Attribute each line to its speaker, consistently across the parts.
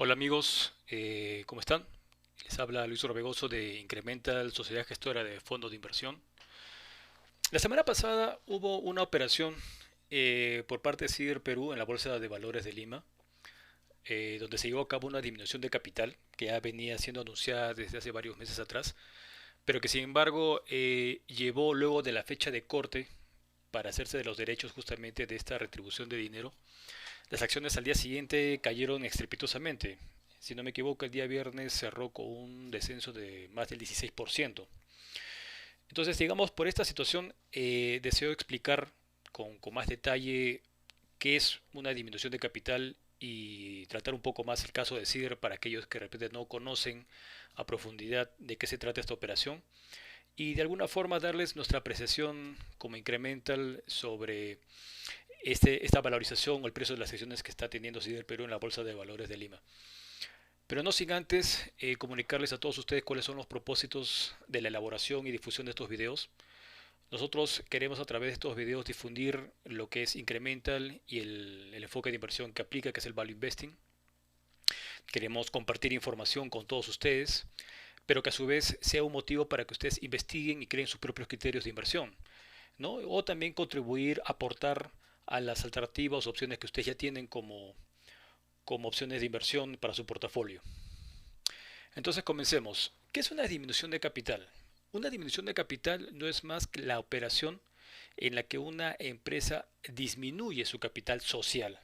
Speaker 1: Hola amigos, ¿cómo están? Les habla Luis Orbegoso de Incremental, Sociedad Gestora de Fondos de Inversión. La semana pasada hubo una operación por parte de CIDR Perú en la Bolsa de Valores de Lima, donde se llevó a cabo una disminución de capital que ya venía siendo anunciada desde hace varios meses atrás, pero que sin embargo llevó luego de la fecha de corte para hacerse de los derechos justamente de esta retribución de dinero. Las acciones al día siguiente cayeron estrepitosamente. Si no me equivoco, el día viernes cerró con un descenso de más del 16%. Entonces, digamos, por esta situación deseo explicar con más detalle qué es una disminución de capital y tratar un poco más el caso de CIDR para aquellos que de repente no conocen a profundidad de qué se trata esta operación y de alguna forma darles nuestra apreciación como incremental sobre esta valorización o el precio de las acciones que está teniendo CIDR Perú en la Bolsa de Valores de Lima. Pero no sin antes comunicarles a todos ustedes cuáles son los propósitos de la elaboración y difusión de estos videos. Nosotros queremos a través de estos videos difundir lo que es Incremental y el enfoque de inversión que aplica, que es el Value Investing. Queremos compartir información con todos ustedes, pero que a su vez sea un motivo para que ustedes investiguen y creen sus propios criterios de inversión, ¿no? O también contribuir, aportar a las alternativas o opciones que ustedes ya tienen como opciones de inversión para su portafolio. Entonces comencemos. ¿Qué es una disminución de capital? Una disminución de capital no es más que la operación en la que una empresa disminuye su capital social.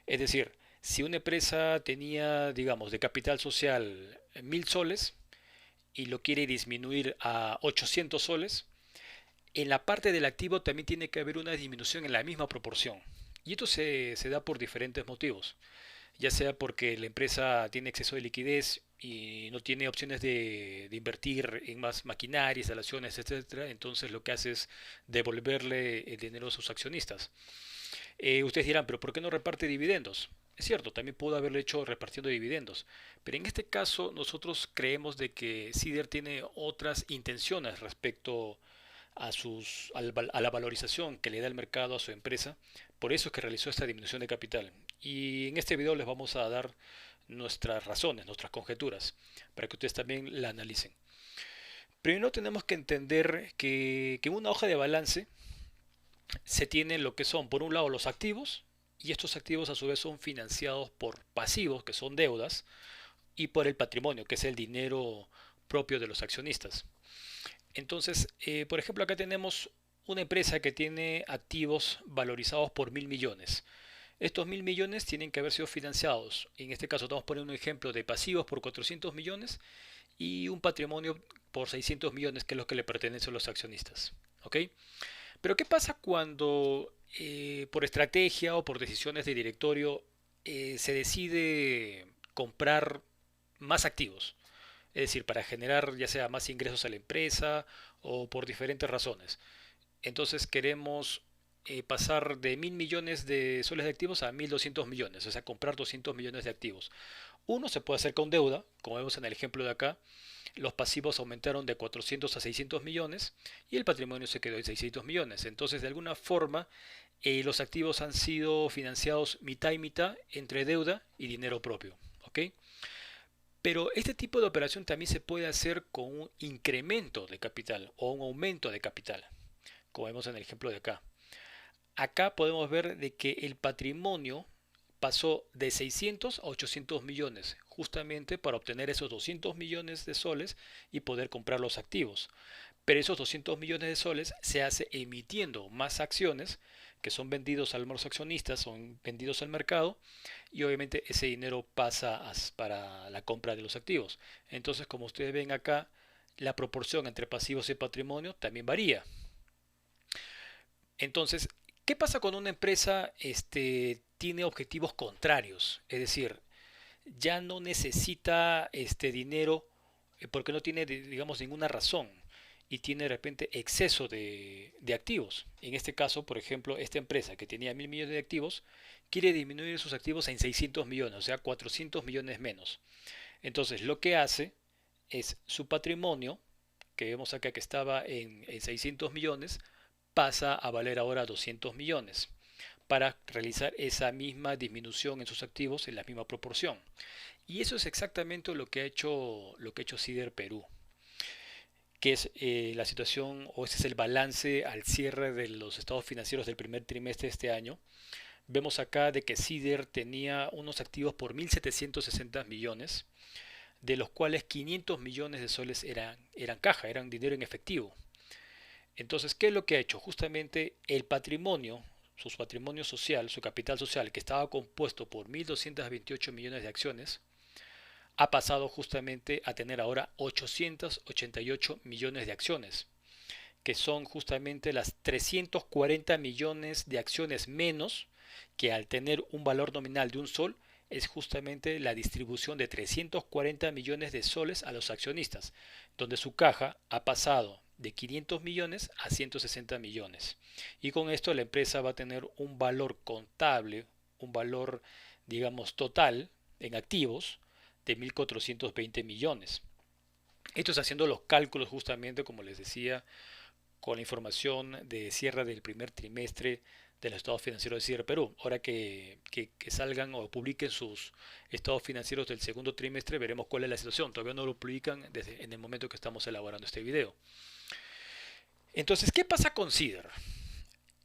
Speaker 1: Es decir, si una empresa tenía, digamos, de capital social 1.000 soles y lo quiere disminuir a 800 soles, en la parte del activo también tiene que haber una disminución en la misma proporción. Y esto se da por diferentes motivos, ya sea porque la empresa tiene exceso de liquidez y no tiene opciones de invertir en más maquinaria, instalaciones, etcétera. Entonces lo que hace es devolverle el dinero a sus accionistas. Ustedes dirán, pero ¿por qué no reparte dividendos? Es cierto, también pudo haberlo hecho repartiendo dividendos, pero en este caso nosotros creemos de que CIDR tiene otras intenciones respecto a la valorización que le da el mercado a su empresa. Por eso es que realizó esta disminución de capital. Y en este video les vamos a dar nuestras razones, nuestras conjeturas, para que ustedes también la analicen. Primero tenemos que entender que en una hoja de balance se tiene lo que son, por un lado, los activos, y estos activos a su vez son financiados por pasivos, que son deudas, y por el patrimonio, que es el dinero propio de los accionistas. Entonces, por ejemplo, acá tenemos una empresa que tiene activos valorizados por 1.000 millones. Estos 1.000 millones tienen que haber sido financiados. En este caso estamos poniendo un ejemplo de pasivos por 400 millones y un patrimonio por 600 millones, que es lo que le pertenece a los accionistas. ¿Ok? Pero ¿qué pasa cuando por estrategia o por decisiones de directorio se decide comprar más activos? Es decir, para generar ya sea más ingresos a la empresa o por diferentes razones. Entonces queremos pasar de 1.000 millones de soles de activos a 1.200 millones, o sea, comprar 200 millones de activos. Uno se puede hacer con deuda, como vemos en el ejemplo de acá. Los pasivos aumentaron de 400 a 600 millones y el patrimonio se quedó en 600 millones. Entonces, de alguna forma, los activos han sido financiados mitad y mitad entre deuda y dinero propio. ¿Ok? Pero este tipo de operación también se puede hacer con un incremento de capital o un aumento de capital, como vemos en el ejemplo de acá. Acá podemos ver de que el patrimonio pasó de 600 a 800 millones, justamente para obtener esos 200 millones de soles y poder comprar los activos. Pero esos 200 millones de soles se hace emitiendo más acciones que son vendidos a los accionistas, son vendidos al mercado y obviamente ese dinero pasa para la compra de los activos. Entonces, como ustedes ven acá, la proporción entre pasivos y patrimonio también varía. Entonces, ¿qué pasa cuando una empresa tiene objetivos contrarios? Es decir, ya no necesita este dinero porque no tiene, digamos, ninguna razón y tiene de repente exceso de activos. En este caso, por ejemplo, esta empresa que tenía 1.000 millones de activos quiere disminuir sus activos en 600 millones, o sea, 400 millones menos. Entonces, lo que hace es su patrimonio, que vemos acá que estaba en 600 millones, pasa a valer ahora 200 millones. para realizar esa misma disminución en sus activos en la misma proporción. Y eso es exactamente lo que ha hecho Sider Perú, que es la situación, o ese es el balance al cierre de los estados financieros del primer trimestre de este año. Vemos acá de que Sider tenía unos activos por 1.760 millones, de los cuales 500 millones de soles eran caja, eran dinero en efectivo. Entonces, ¿qué es lo que ha hecho? Justamente el patrimonio, su patrimonio social, su capital social, que estaba compuesto por 1.228 millones de acciones, ha pasado justamente a tener ahora 888 millones de acciones, que son justamente las 340 millones de acciones menos que al tener un valor nominal de un sol es justamente la distribución de 340 millones de soles a los accionistas, donde su caja ha pasado de 500 millones a 160 millones. Y con esto la empresa va a tener un valor contable, un valor, digamos, total en activos de 1.420 millones. Esto es haciendo los cálculos justamente, como les decía, con la información de cierre del primer trimestre del estado financiero de Cierre Perú. Ahora que salgan o publiquen sus estados financieros del segundo trimestre, veremos cuál es la situación. Todavía no lo publican desde en el momento que estamos elaborando este video. Entonces, ¿qué pasa con Cider?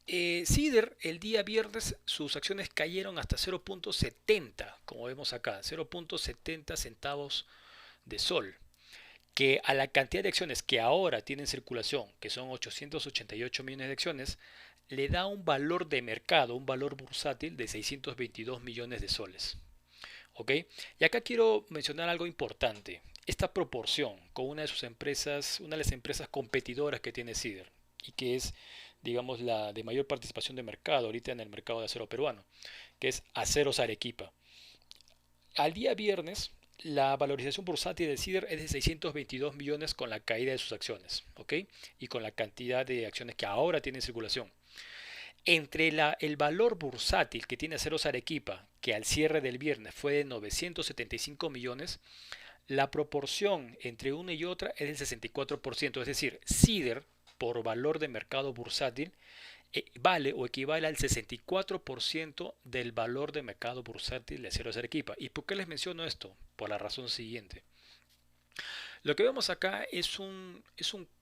Speaker 1: Cider el día viernes sus acciones cayeron hasta 0.70, como vemos acá, 0.70 centavos de sol, que a la cantidad de acciones que ahora tienen circulación, que son 888 millones de acciones, le da un valor de mercado, un valor bursátil de 622 millones de soles. ¿Ok? Y acá quiero mencionar algo importante. Esta proporción con una de sus empresas, una de las empresas competidoras que tiene Cider y que es, digamos, la de mayor participación de mercado ahorita en el mercado de acero peruano, que es Aceros Arequipa. Al día viernes, la valorización bursátil de Cider es de 622 millones con la caída de sus acciones, ¿ok? Y con la cantidad de acciones que ahora tiene en circulación. Entre el valor bursátil que tiene Aceros Arequipa, que al cierre del viernes fue de 975 millones, la proporción entre una y otra es del 64%, es decir, Cider, por valor de mercado bursátil, vale o equivale al 64% del valor de mercado bursátil de Aceros Arequipa. ¿Y por qué les menciono esto? Por la razón siguiente. Lo que vemos acá es un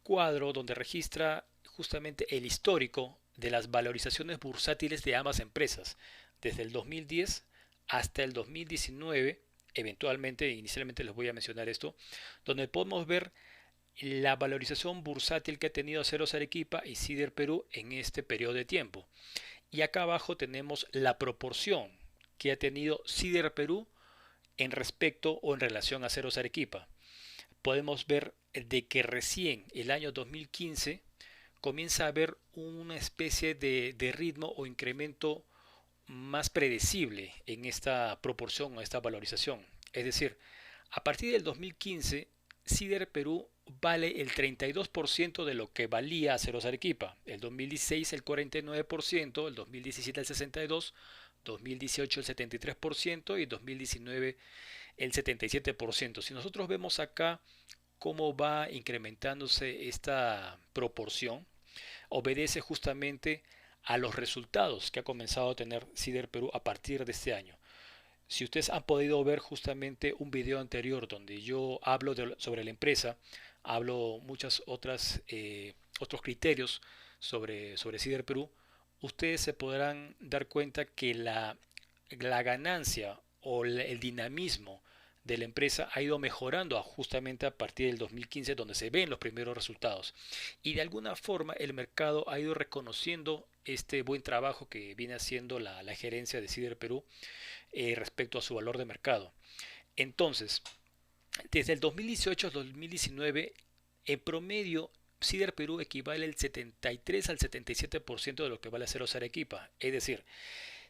Speaker 1: cuadro donde registra justamente el histórico de las valorizaciones bursátiles de ambas empresas, desde el 2010 hasta el 2019, eventualmente, inicialmente les voy a mencionar esto, donde podemos ver la valorización bursátil que ha tenido Aceros Arequipa y Cider Perú en este periodo de tiempo. Y acá abajo tenemos la proporción que ha tenido Cider Perú en respecto o en relación a Aceros Arequipa. Podemos ver de que recién el año 2015 comienza a haber una especie de ritmo o incremento más predecible en esta proporción o esta valorización. Es decir, a partir del 2015, Cider Perú vale el 32% de lo que valía Aceros Arequipa. El 2016 el 49%, el 2017 el 62%, 2018 el 73% y 2019 el 77%. Si nosotros vemos acá cómo va incrementándose esta proporción, obedece justamente a los resultados que ha comenzado a tener Cider Perú a partir de este año. Si ustedes han podido ver justamente un video anterior donde yo hablo sobre la empresa, hablo muchas otras otros criterios sobre Cider Perú, ustedes se podrán dar cuenta que la ganancia o el dinamismo de la empresa ha ido mejorando justamente a partir del 2015, donde se ven los primeros resultados. Y de alguna forma el mercado ha ido reconociendo este buen trabajo que viene haciendo la gerencia de Cider Perú respecto a su valor de mercado. Entonces, desde el 2018 al 2019, en promedio, Cider Perú equivale al 73 al 77% de lo que vale Aceros Arequipa. Es decir,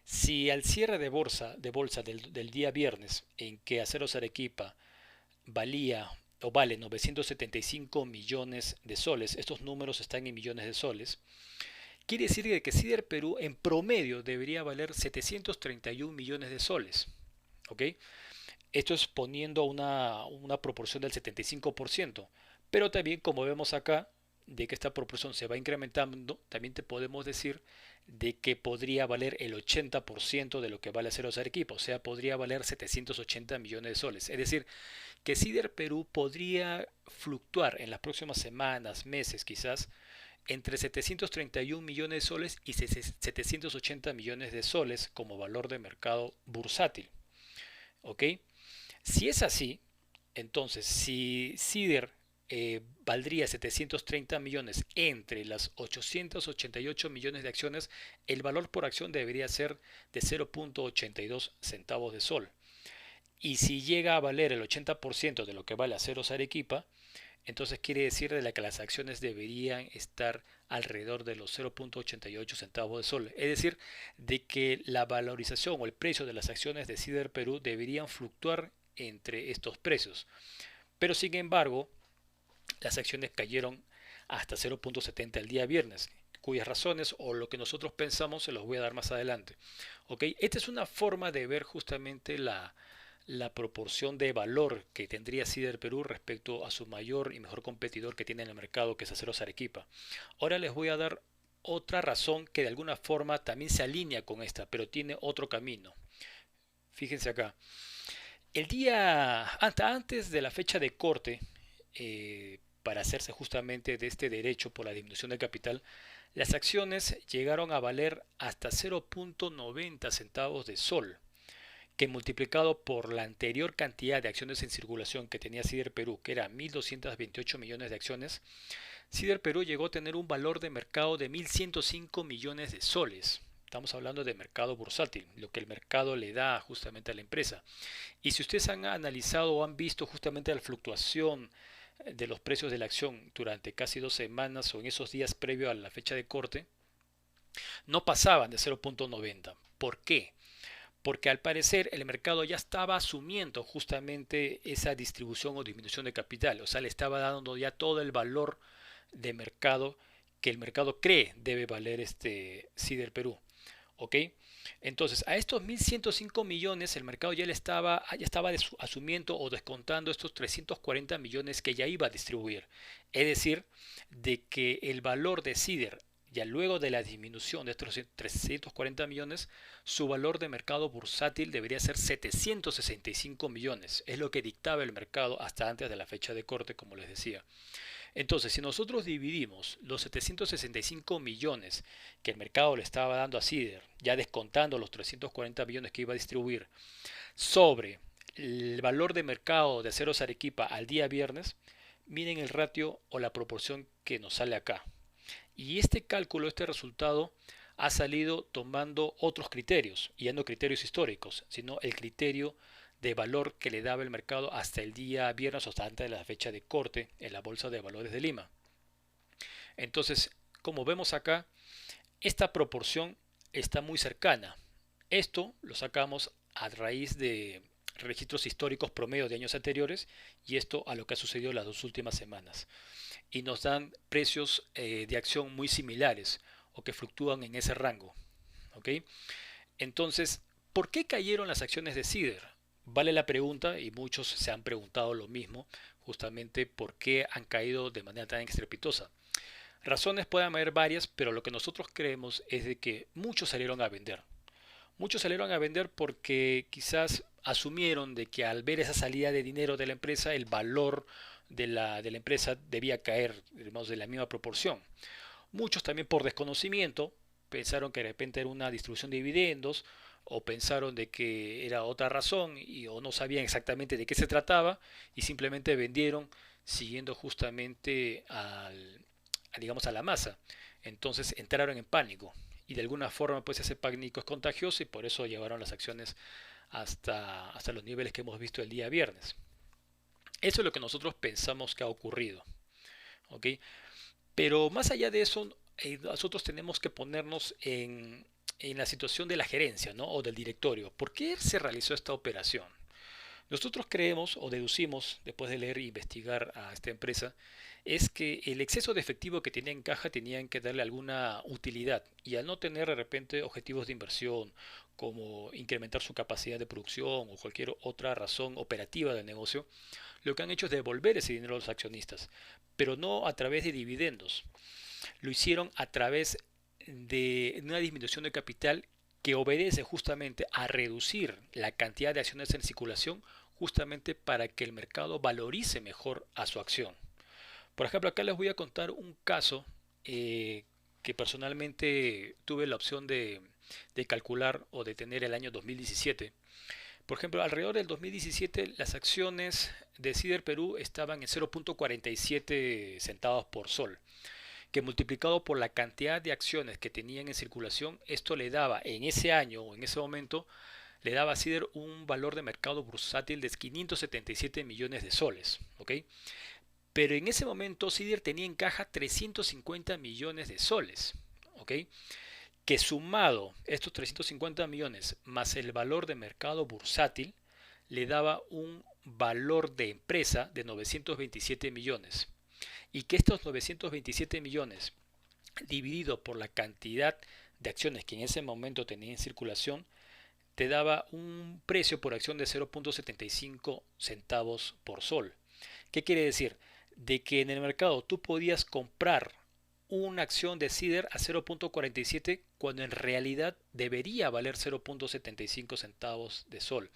Speaker 1: si al cierre de bolsa del día viernes, en que Aceros Arequipa valía o vale 975 millones de soles, estos números están en millones de soles, quiere decir que Cider Perú en promedio debería valer 731 millones de soles. ¿Ok? Esto es poniendo una proporción del 75%. Pero también, como vemos acá, de que esta proporción se va incrementando, también te podemos decir de que podría valer el 80% de lo que vale Aceros Arequipa, o sea, podría valer 780 millones de soles. Es decir, que Sider Perú podría fluctuar en las próximas semanas, meses quizás, entre 731 millones de soles y 780 millones de soles como valor de mercado bursátil. ¿Ok? Si es así, entonces si Sider valdría 730 millones entre las 888 millones de acciones, el valor por acción debería ser de 0.82 centavos de sol. Y si llega a valer el 80% de lo que vale Aceros Arequipa, entonces quiere decir de que las acciones deberían estar alrededor de los 0.88 centavos de sol. Es decir, de que la valorización o el precio de las acciones de Sider Perú deberían fluctuar entre estos precios. Pero sin embargo, las acciones cayeron hasta 0.70 el día viernes, cuyas razones o lo que nosotros pensamos se los voy a dar más adelante. ¿Ok? Esta es una forma de ver justamente la proporción de valor que tendría Sider Perú respecto a su mayor y mejor competidor que tiene en el mercado, que es Aceros Arequipa. Ahora les voy a dar otra razón que de alguna forma también se alinea con esta, pero tiene otro camino. Fíjense acá. El día hasta antes de la fecha de corte, para hacerse justamente de este derecho por la disminución del capital, las acciones llegaron a valer hasta 0.90 centavos de sol, que multiplicado por la anterior cantidad de acciones en circulación que tenía Sider Perú, que era 1.228 millones de acciones, Sider Perú llegó a tener un valor de mercado de 1.105 millones de soles. Estamos hablando de mercado bursátil, lo que el mercado le da justamente a la empresa. Y si ustedes han analizado o han visto justamente la fluctuación de los precios de la acción durante casi 2 semanas o en esos días previo a la fecha de corte, no pasaban de 0.90. ¿Por qué? Porque al parecer el mercado ya estaba asumiendo justamente esa distribución o disminución de capital, o sea, le estaba dando ya todo el valor de mercado que el mercado cree debe valer este Sider Perú. ¿Ok? Entonces, a estos 1.105 millones el mercado ya estaba asumiendo o descontando estos 340 millones que ya iba a distribuir. Es decir, de que el valor de Sider, ya luego de la disminución de estos 340 millones, su valor de mercado bursátil debería ser 765 millones. Es lo que dictaba el mercado hasta antes de la fecha de corte, como les decía. Entonces, si nosotros dividimos los 765 millones que el mercado le estaba dando a Sider, ya descontando los 340 millones que iba a distribuir, sobre el valor de mercado de Aceros Arequipa al día viernes, miren el ratio o la proporción que nos sale acá. Y este cálculo, este resultado, ha salido tomando otros criterios, y ya no criterios históricos, sino el criterio de valor que le daba el mercado hasta el día viernes o hasta antes de la fecha de corte en la Bolsa de Valores de Lima. Entonces, como vemos acá, esta proporción está muy cercana. Esto lo sacamos a raíz de registros históricos promedio de años anteriores y esto a lo que ha sucedido las 2 últimas semanas. Y nos dan precios de acción muy similares o que fluctúan en ese rango. ¿Ok? Entonces, ¿por qué cayeron las acciones de Sider? Vale la pregunta y muchos se han preguntado lo mismo, justamente por qué han caído de manera tan estrepitosa. Razones pueden haber varias, pero lo que nosotros creemos es de que muchos salieron a vender. Muchos salieron a vender porque quizás asumieron de que al ver esa salida de dinero de la empresa, el valor de la empresa debía caer, digamos, de la misma proporción. Muchos también por desconocimiento pensaron que de repente era una distribución de dividendos o pensaron de que era otra razón o no sabían exactamente de qué se trataba y simplemente vendieron siguiendo justamente digamos, a la masa. Entonces entraron en pánico y de alguna forma pues ese pánico es contagioso y por eso llevaron las acciones hasta los niveles que hemos visto el día viernes. Eso es lo que nosotros pensamos que ha ocurrido. ¿Ok? Pero más allá de eso, nosotros tenemos que ponernos en la situación de la gerencia, ¿no? O del directorio. ¿Por qué se realizó esta operación? Nosotros creemos o deducimos, después de leer e investigar a esta empresa, es que el exceso de efectivo que tenía en caja tenían que darle alguna utilidad y al no tener de repente objetivos de inversión como incrementar su capacidad de producción o cualquier otra razón operativa del negocio, lo que han hecho es devolver ese dinero a los accionistas. pero no a través de dividendos. Lo hicieron a través de una disminución de capital que obedece justamente a reducir la cantidad de acciones en circulación, justamente para que el mercado valorice mejor a su acción. Por ejemplo, acá les voy a contar un caso que personalmente tuve la opción de calcular o de tener el año 2017. Por ejemplo, alrededor del 2017 las acciones de Cider Perú estaban en 0.47 centavos por sol, que multiplicado por la cantidad de acciones que tenían en circulación, esto le daba en ese año o en ese momento, le daba a Cider un valor de mercado bursátil de 577 millones de soles. ¿Ok? Pero en ese momento Cider tenía en caja 350 millones de soles. ¿Ok? Que sumado estos 350 millones más el valor de mercado bursátil, le daba un valor de empresa de 927 millones. Y que estos 927 millones, dividido por la cantidad de acciones que en ese momento tenía en circulación, te daba un precio por acción de 0.75 centavos por sol. ¿Qué quiere decir? De que en el mercado tú podías comprar una acción de Cider a 0.47 cuando en realidad debería valer 0.75 centavos de sol.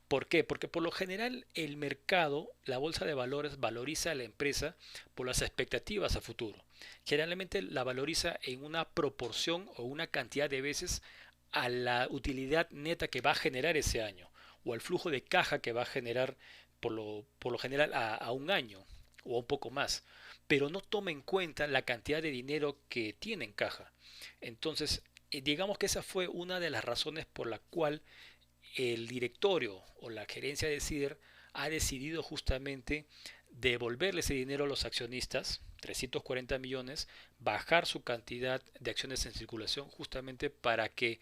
Speaker 1: ¿Por qué? Porque por lo general el mercado, la bolsa de valores, valoriza a la empresa por las expectativas a futuro. Generalmente la valoriza en una proporción o una cantidad de veces a la utilidad neta que va a generar ese año o al flujo de caja que va a generar por lo general a un año o un poco más, pero no toma en cuenta la cantidad de dinero que tiene en caja. Entonces, digamos que esa fue una de las razones por la cual el directorio o la gerencia de Cider ha decidido justamente devolverle ese dinero a los accionistas, 340 millones, bajar su cantidad de acciones en circulación justamente para que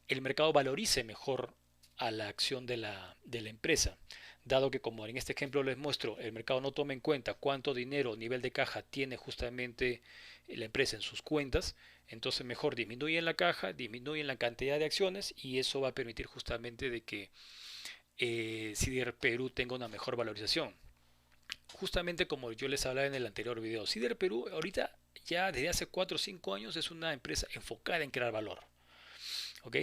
Speaker 1: el mercado valorice mejor a la acción de la empresa. Dado que, como en este ejemplo les muestro, el mercado no toma en cuenta cuánto dinero, nivel de caja tiene justamente la empresa en sus cuentas, entonces mejor disminuyen la caja, disminuyen la cantidad de acciones y eso va a permitir justamente de que Cider Perú tenga una mejor valorización. Justamente como yo les hablaba en el anterior video, Cider Perú ahorita ya desde hace 4 o 5 años es una empresa enfocada en crear valor. ¿Ok?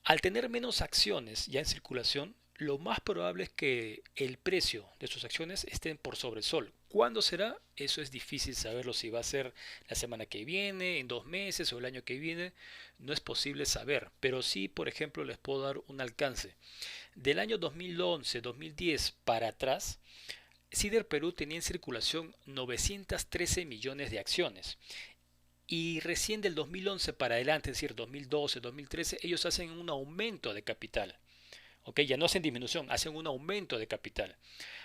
Speaker 1: Al tener menos acciones ya en circulación, lo más probable es que el precio de sus acciones estén por sobre el sol. ¿Cuándo será? Eso es difícil saberlo, si va a ser la semana que viene, en 2 meses o el año que viene. No es posible saber, pero sí, por ejemplo, les puedo dar un alcance. Del año 2011-2010 para atrás, Cider Perú tenía en circulación 913 millones de acciones. Y recién del 2011 para adelante, es decir, 2012, 2013, ellos hacen un aumento de capital. ¿Ok? Ya no hacen disminución, hacen un aumento de capital,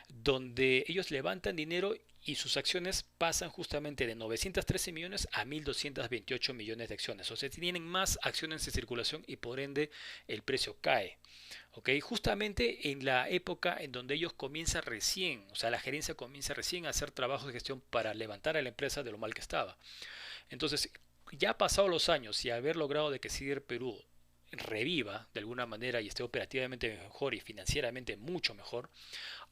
Speaker 1: donde ellos levantan dinero y sus acciones pasan justamente de 913 millones a 1.228 millones de acciones. O sea, tienen más acciones en circulación y por ende el precio cae. ¿Ok? Justamente en la época en donde ellos comienzan recién, o sea, la gerencia comienza recién a hacer trabajos de gestión para levantar a la empresa de lo mal que estaba. Entonces, ya pasados los años y haber logrado de que Cider Perú reviva de alguna manera y esté operativamente mejor y financieramente mucho mejor,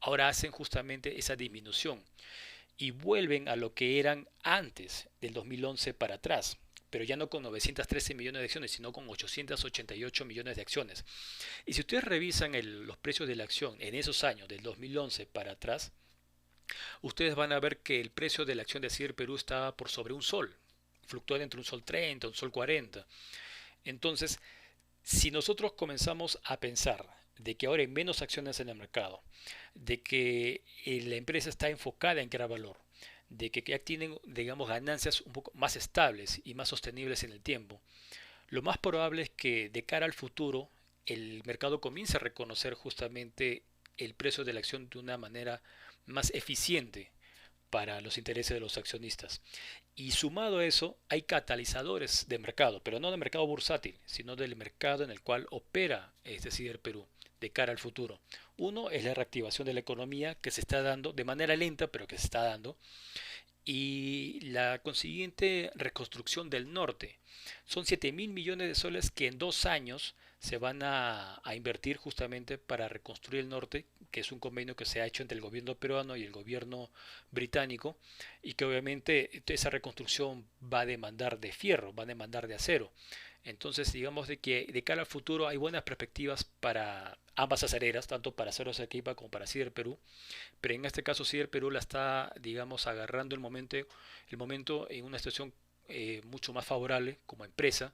Speaker 1: ahora hacen justamente esa disminución y vuelven a lo que eran antes del 2011 para atrás, pero ya no con 913 millones de acciones, sino con 888 millones de acciones. Y si ustedes revisan los precios de la acción en esos años, del 2011 para atrás, ustedes van a ver que el precio de la acción de Cider Perú estaba por sobre un sol, fluctúa entre un sol 30, un sol 40. Entonces, si nosotros comenzamos a pensar de que ahora hay menos acciones en el mercado, de que la empresa está enfocada en crear valor, de que ya tienen, digamos, ganancias un poco más estables y más sostenibles en el tiempo, lo más probable es que de cara al futuro el mercado comience a reconocer justamente el precio de la acción de una manera más eficiente para los intereses de los accionistas. Y sumado a eso, hay catalizadores de mercado, pero no del mercado bursátil, sino del mercado en el cual opera este Cider Perú de cara al futuro. Uno es la reactivación de la economía que se está dando de manera lenta, pero que se está dando, y la consiguiente reconstrucción del norte. Son 7.000 millones de soles que en 2 años se van a invertir justamente para reconstruir el norte, que es un convenio que se ha hecho entre el gobierno peruano y el gobierno británico, y que obviamente esa reconstrucción va a demandar de fierro, va a demandar de acero. Entonces, digamos de que de cara al futuro hay buenas perspectivas para ambas acereras, tanto para Aceros Arequipa como para Sider Perú, pero en este caso Sider Perú la está, digamos, agarrando el momento en una situación mucho más favorable como empresa,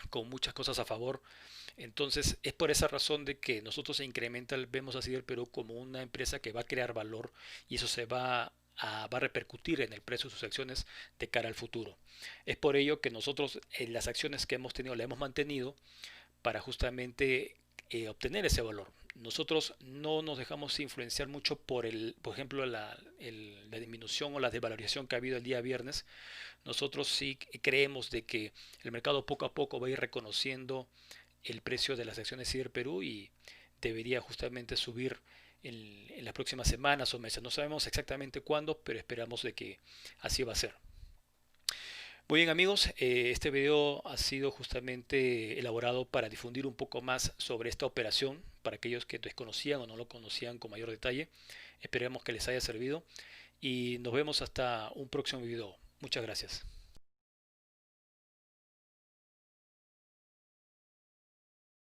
Speaker 1: con muchas cosas a favor. Entonces es por esa razón de que nosotros en Incremental vemos a Cider Perú como una empresa que va a crear valor, y eso va a repercutir en el precio de sus acciones de cara al futuro. Es por ello que nosotros en las acciones que hemos tenido las hemos mantenido para justamente obtener ese valor. Nosotros no nos dejamos influenciar mucho por ejemplo, la disminución o la desvalorización que ha habido el día viernes. Nosotros sí creemos de que el mercado poco a poco va a ir reconociendo el precio de las acciones Cider Perú, y debería justamente subir en las próximas semanas o meses. No sabemos exactamente cuándo, pero esperamos de que así va a ser. Muy bien amigos, este video ha sido justamente elaborado para difundir un poco más sobre esta operación para aquellos que desconocían o no lo conocían con mayor detalle. Esperemos que les haya servido y nos vemos hasta un próximo video. Muchas gracias.